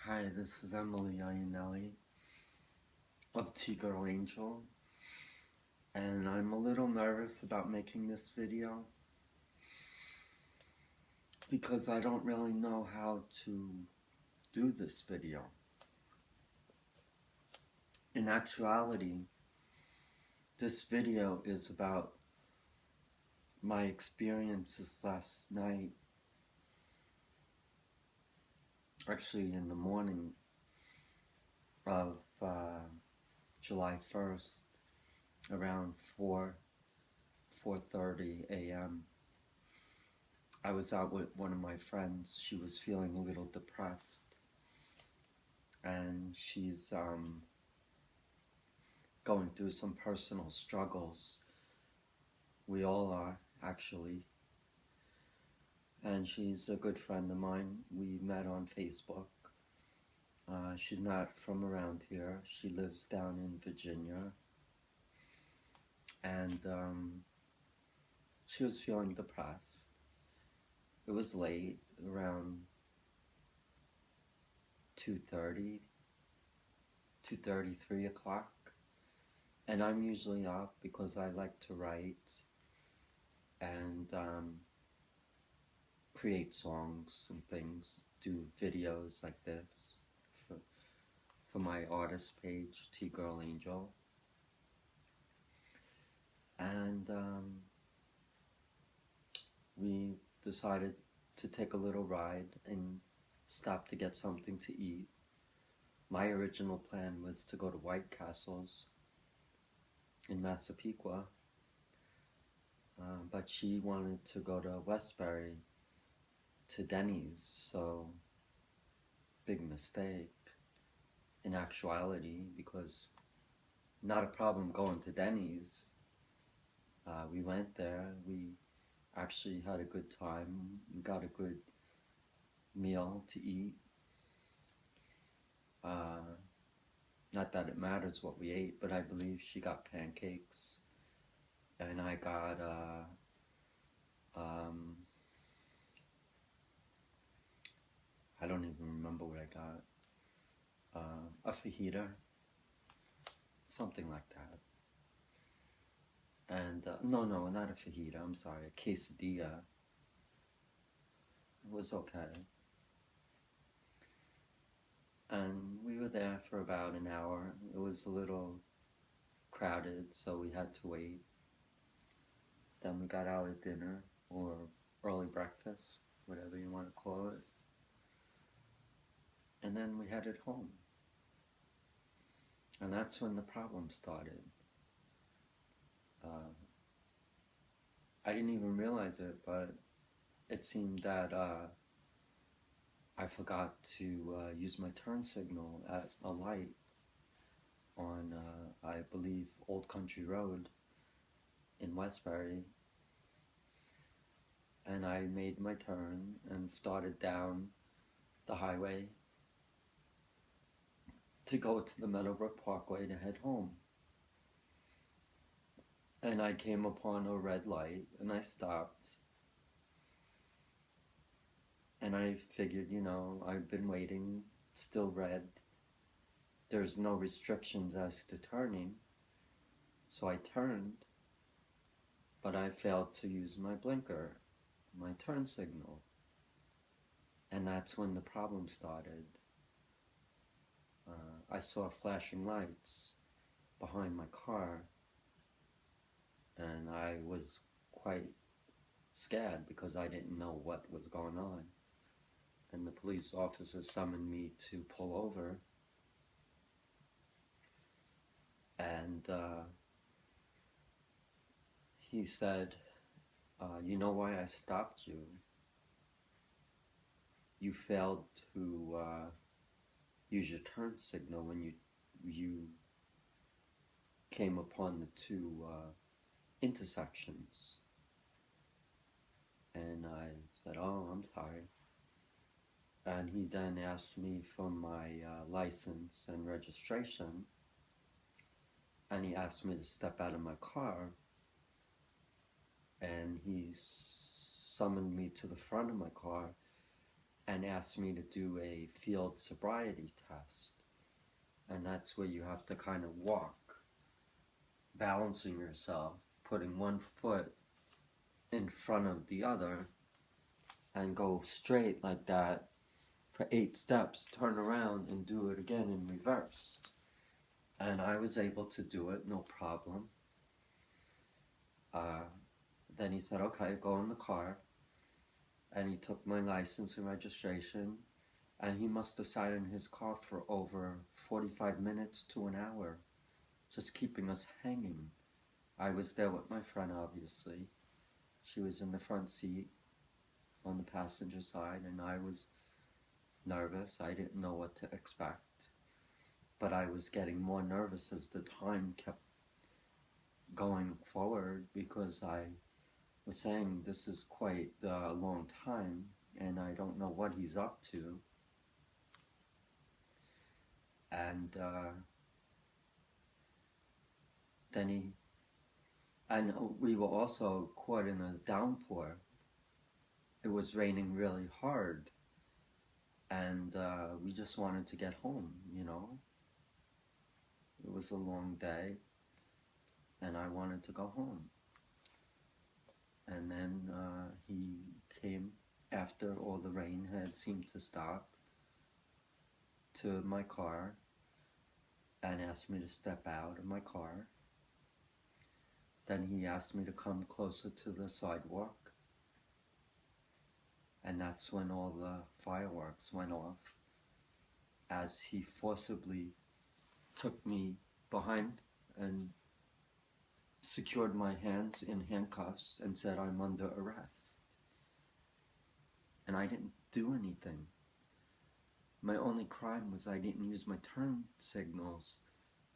Hi, this is Emily Iannelli of T-Girl Angel, and I'm a little nervous about making this video because I don't really know how to do this video. In actuality, this video is about my experiences last night, actually in the morning of July 1st, around 4:30 a.m. I was out with one of my friends. She was feeling a little depressed, and she's going through some personal struggles. We all are, actually. And she's a good friend of mine. We met on Facebook. She's not from around here. She lives down in Virginia. And she was feeling depressed. It was late, around 2:30, 2:30, 3 o'clock. And I'm usually up because I like to write and create songs and things, do videos like this for my artist page, T-Girl Angel. And we decided to take a little ride and stop to get something to eat. My original plan was to go to White Castle's in Massapequa, but she wanted to go to Westbury to Denny's, so big mistake in actuality, because not a problem going to Denny's. We went there, we actually had a good time, we got a good meal to eat. Not that it matters what we ate, but I believe she got pancakes and I got I don't even remember what I got. A fajita, something like that. And no, not a fajita, I'm sorry, a quesadilla. It was okay. And we were there for about an hour. It was a little crowded, so we had to wait. Then we got our dinner, or early breakfast, whatever you want to call it. And then we headed home. And that's when the problem started. I didn't even realize it, but it seemed that I forgot to use my turn signal at a light on, I believe, Old Country Road in Westbury. And I made my turn and started down the highway to go to the Meadowbrook Parkway to head home. And I came upon a red light and I stopped. And I figured, I've been waiting, still red. There's no restrictions as to turning. So I turned, but I failed to use my blinker, my turn signal. And that's when the problem started. I saw flashing lights behind my car, and I was quite scared because I didn't know what was going on. Then the police officer summoned me to pull over, and he said, you know why I stopped you? You failed to use your turn signal when you came upon the two intersections. And I said, oh, I'm sorry. And he then asked me for my license and registration, and he asked me to step out of my car, and he summoned me to the front of my car and asked me to do a field sobriety test. And that's where you have to kind of walk, balancing yourself, putting one foot in front of the other, and go straight like that for 8 steps, turn around and do it again in reverse. And I was able to do it, no problem. Then he said, okay, go in the car. And he took my license and registration, and he must have sat in his car for over 45 minutes to an hour, just keeping us hanging. I was there with my friend, obviously. She was in the front seat on the passenger side, and I was nervous. I didn't know what to expect, but I was getting more nervous as the time kept going forward, because I was saying this is quite a long time and I don't know what he's up to. And we were also caught in a downpour. It was raining really hard, and we just wanted to get home, you know. It was a long day, and I wanted to go home. And then he came after all the rain had seemed to stop to my car and asked me to step out of my car. Then he asked me to come closer to the sidewalk, and that's when all the fireworks went off, as he forcibly took me behind and secured my hands in handcuffs and said I'm under arrest. And I didn't do anything. My only crime was I didn't use my turn signals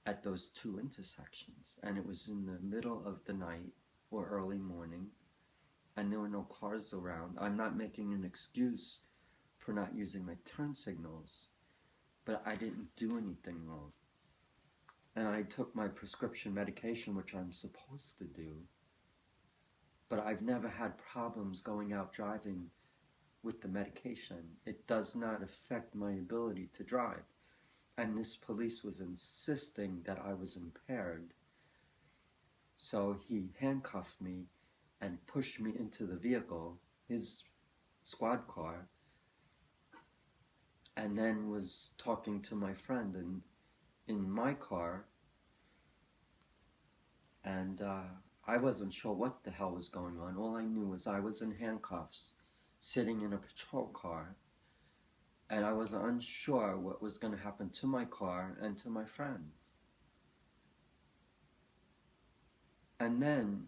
at those 2 intersections, and it was in the middle of the night or early morning, and there were no cars around. I'm not making an excuse for not using my turn signals, but I didn't do anything wrong. And I took my prescription medication, which I'm supposed to do, but I've never had problems going out driving with the medication. It does not affect my ability to drive. And this police was insisting that I was impaired. So he handcuffed me and pushed me into the vehicle, his squad car, and then was talking to my friend in my car, and I wasn't sure what the hell was going on. All I knew was I was in handcuffs, sitting in a patrol car, and I was unsure what was going to happen to my car and to my friend. And then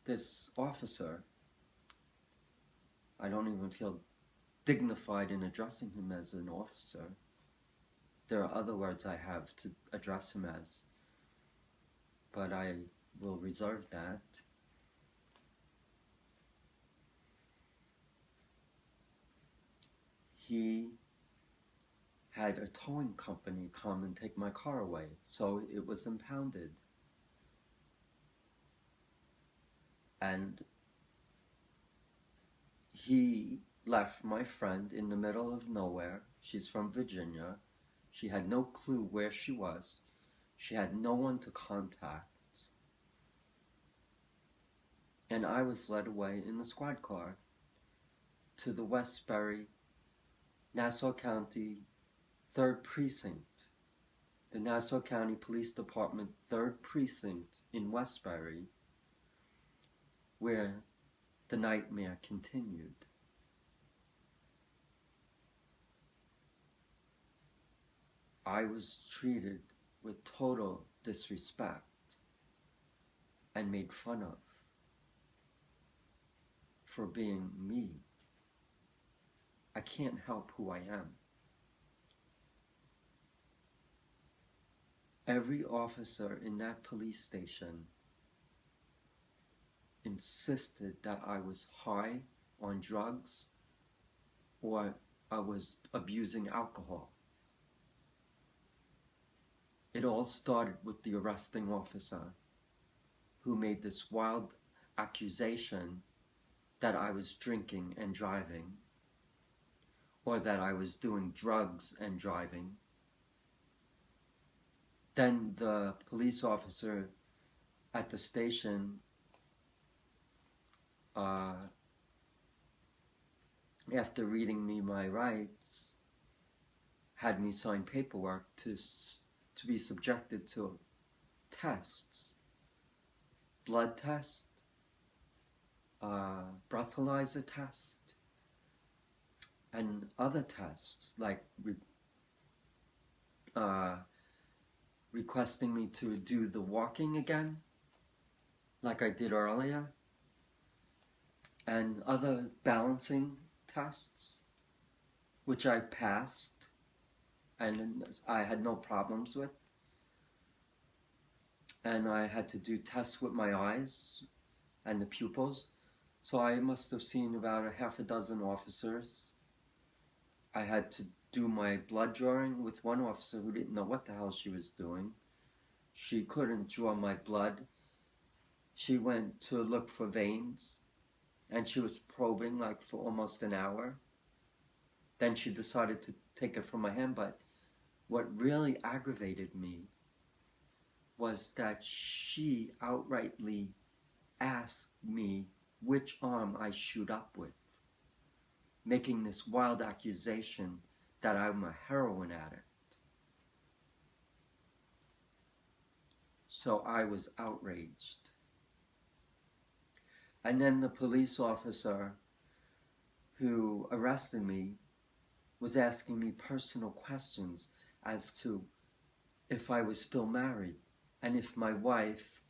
this officer, I don't even feel dignified in addressing him as an officer. There are other words I have to address him as, but I will reserve that. He had a towing company come and take my car away, so it was impounded. And he left my friend in the middle of nowhere. She's from Virginia. She had no clue where she was. She had no one to contact. And I was led away in the squad car to the Westbury, Nassau County 3rd Precinct, the Nassau County Police Department 3rd Precinct in Westbury, where the nightmare continued. I was treated with total disrespect and made fun of for being me. I can't help who I am. Every officer in that police station insisted that I was high on drugs or I was abusing alcohol. It all started with the arresting officer who made this wild accusation that I was drinking and driving, or that I was doing drugs and driving, then the police officer at the station, after reading me my rights, had me sign paperwork to be subjected to tests, blood test, breathalyzer test, and other tests, like requesting me to do the walking again, like I did earlier, and other balancing tests, which I passed and I had no problems with. And I had to do tests with my eyes and the pupils. So I must have seen about a half a dozen officers. I had to do my blood drawing with one officer who didn't know what the hell she was doing. She couldn't draw my blood. She went to look for veins, and she was probing like for almost an hour. Then she decided to take it from my hand, but what really aggravated me was that she outrightly asked me which arm I shoot up with, making this wild accusation that I'm a heroin addict. So I was outraged. And then the police officer who arrested me was asking me personal questions as to if I was still married and if my wife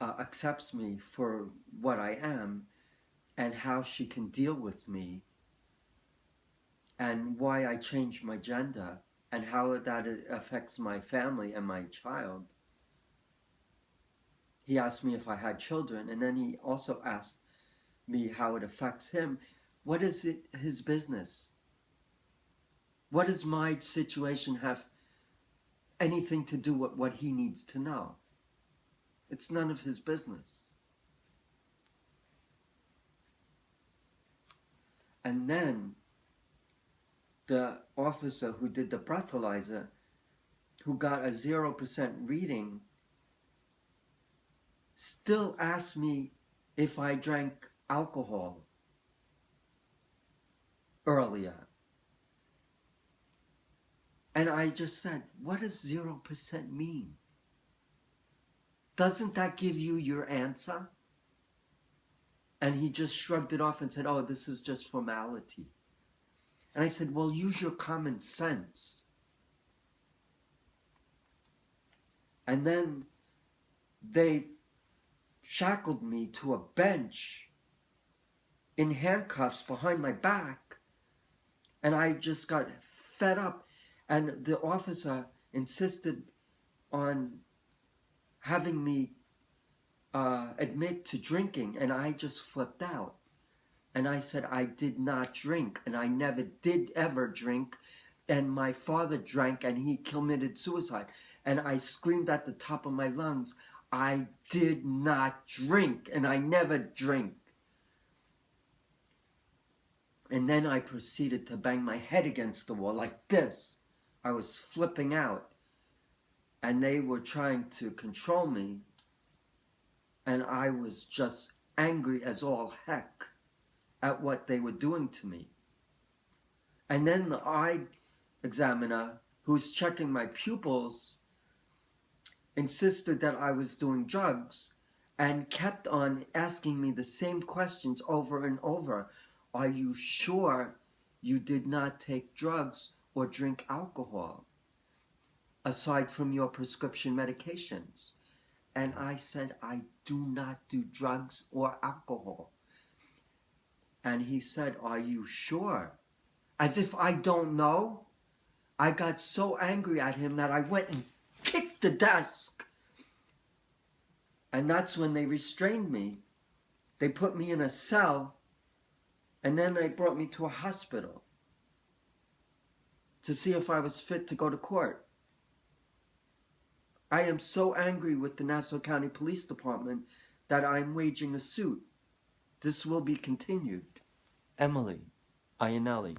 accepts me for what I am and how she can deal with me and why I changed my gender and how that affects my family and my child. He asked me if I had children, and then he also asked me how it affects him. What is it his business? What does my situation have anything to do with what he needs to know? It's none of his business. And then the officer who did the breathalyzer, who got a 0% reading, still asked me if I drank alcohol earlier. And I just said, what does 0% mean? Doesn't that give you your answer? And he just shrugged it off and said, oh, this is just formality. And I said, well, use your common sense. And then they shackled me to a bench in handcuffs behind my back. And I just got fed up. And the officer insisted on having me admit to drinking. And I just flipped out. And I said, I did not drink. And I never did ever drink. And my father drank and he committed suicide. And I screamed at the top of my lungs, I did not drink. And I never drink. And then I proceeded to bang my head against the wall like this. I was flipping out. And they were trying to control me. And I was just angry as all heck at what they were doing to me. And then the eye examiner, who's checking my pupils, insisted that I was doing drugs and kept on asking me the same questions over and over. Are you sure you did not take drugs or drink alcohol aside from your prescription medications? And I said, I do not do drugs or alcohol. And he said, are you sure? As if I don't know. I got so angry at him that I went and kicked the desk. And that's when they restrained me. They put me in a cell. And then they brought me to a hospital to see if I was fit to go to court. I am so angry with the Nassau County Police Department that I'm waging a suit. This will be continued. Emily, Ianelli.